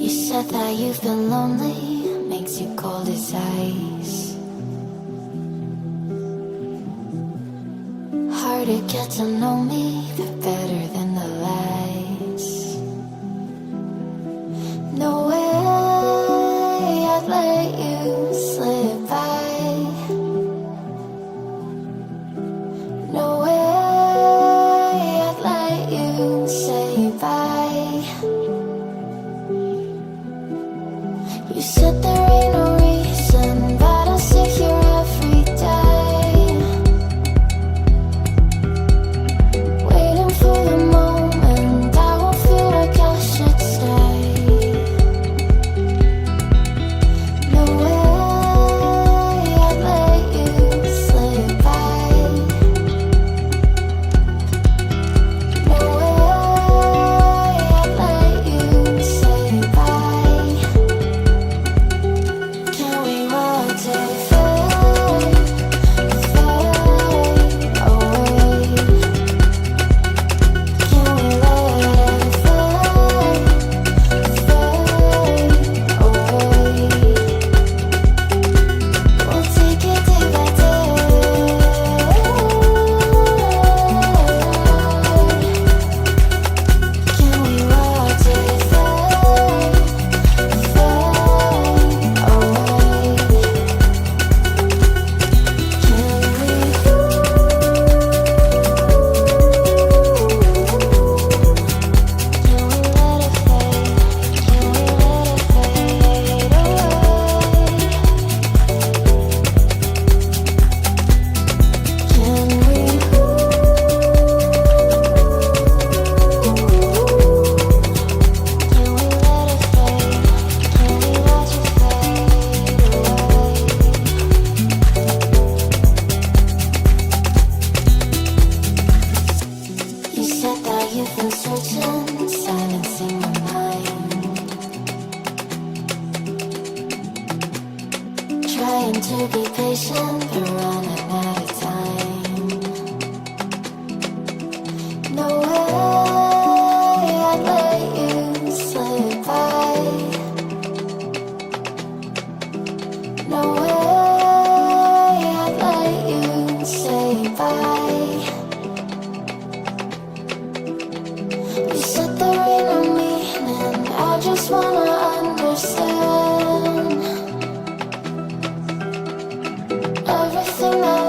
said that you've been lonely, makes you cold as ice. Hard to get to know me, but better than the lies. No way I'd let you slip by. No way I'd let you say bye. You said there ain't no reason, but I'll sit here every day, waiting for the moment I won't feel like I should stay. No way I'd let you slip by. No way I'd let you say bye. Can we watch it fade, fade away? Can we let it fade, fade away? We'll take it day by day. Can we watch it fade, fade away? You said that you've been searching, silencing my mind, trying to be patient, but running out of time. No way I'd let you slip by. No way I'd let you say bye. You said there ain't no meaning, I just wanna understand everything that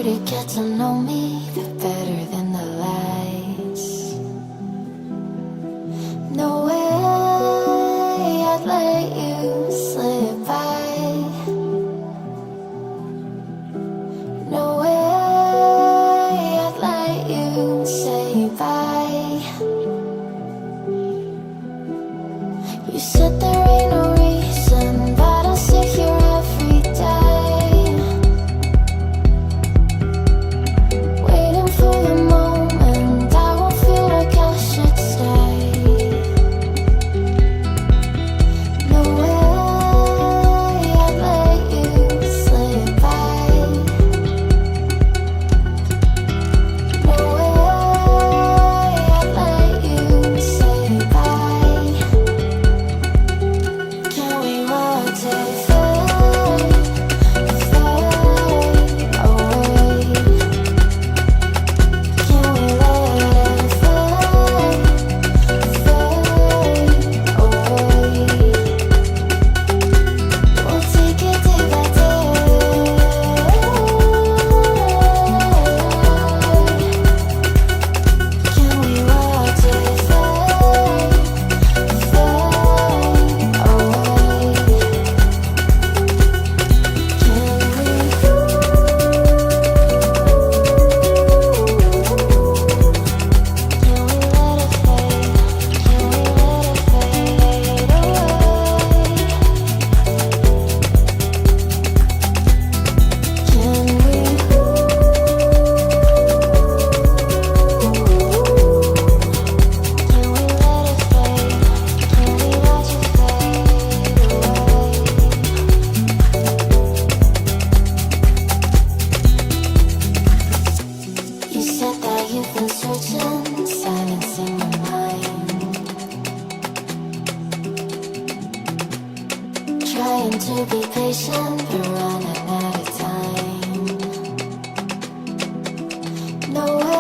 to get to know me, the better than the lies. No way I'd let you slip by. No way I'd let you say bye. You said there ain't no reason, but I'll sit here every day, waiting for the moment I won't feel like I should stay. No way I'd let you slip by. No way I'd let you say bye. Can we watch it fade, fade away? Can we let it fade, fade away? We'll take it day by day. Can we watch it fade, fade away? You said that you've been searching, silencing your mind, trying to be patient, but running out of time. No way